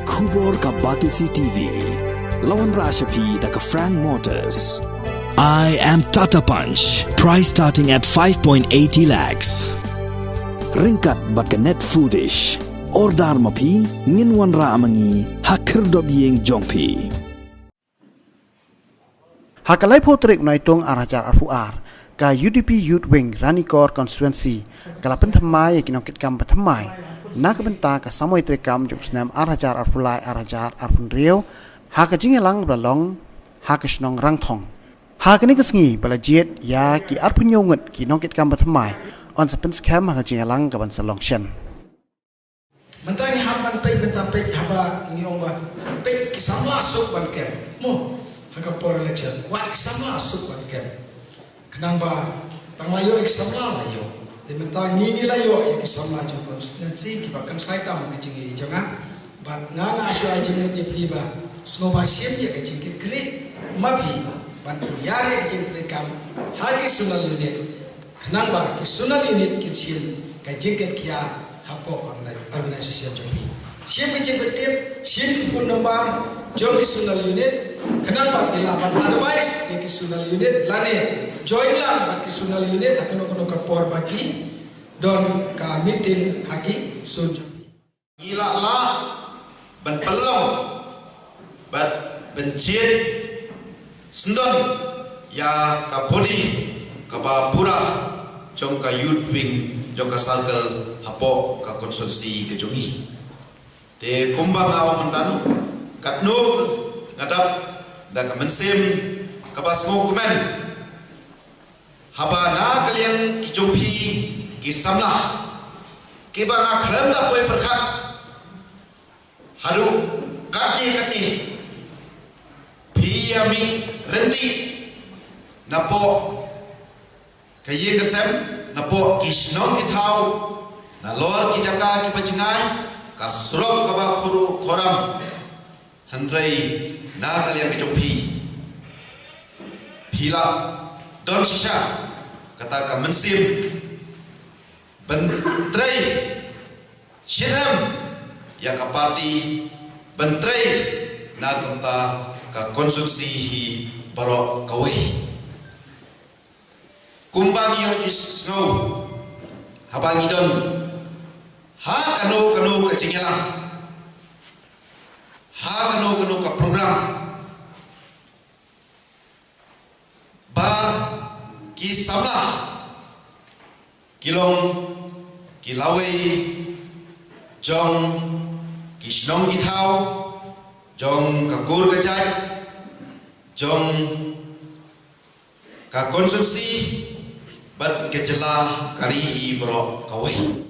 Kubor ka Batisi TV. Lawan Rashapi da ka Frank Motors. I am Tata Punch. Price starting at 5.80 lakhs. Ringkat bat ka Net Foodish. Ordar mapi nginwan ra amangi hakir dob yeng jongpi. Hakalai potrik naitung arajar arfuar ka UDP Youth Wing Ranikor Constituency kalapan thamai kinokit kam pathamai nak benta ka samoi trekam juk snam arajar arfulai arajar arfun riau haka jingelang blalong haka snong rangthong haka ni kesngi balajet ya ki arfun yonget ki nokit kam pathamai on sepen scam haka jingelang ka ban salong shen mentang haban pe menta pe haba ngiong ba pe kisamla sok ban kem mo haka por election wa kisamla sok ban kem kenang ba tanglayo kisamla layo de menta ngini layo kisamla jo constituency ki bakan saita mo kicing jangan ban ngana asu ajeng ni pri ba snoba siem ya kicing kli mabi ban yare kicing pri kam haki sunal unit kenang ba ki sunal unit kicing kicing kia hapo organisasi jopi siem kicing betip siem phone number jom ki sunal unit kenapa bila ban advice ki sunal unit lane join lah bagi sunal unit akan kono kapor bagi don ka meeting haki sunjopi gila lah ban pelong bat bencin sendon ya kapodi kapapura jong ka youth wing jong ka circle hapo ka konstitusi ke jongi te kumbang awak mentanu katno ngadap da ka mensim kapas ngokumen haba na kalian kijompi kisamlah kiba ngaklem da koi perkat hadu kati piyami rendi napo kaye kesem napo kisnong itau na lor kijaka kipacingai kasrok kaba khuru khoram handrai na kalian kijompi pila don shisha kata ka mensim bentrai shiram ya ka parti bentrai na kanta ka konstruksi hi baro kawai kumbangi yo isngau habangi don ha kanu ka cingelang ha kanu ka program ba ki sabla kilong kilawi jong kisnong itau jong kakur kajai jong ka konsumsi bat kecela kari bro kawai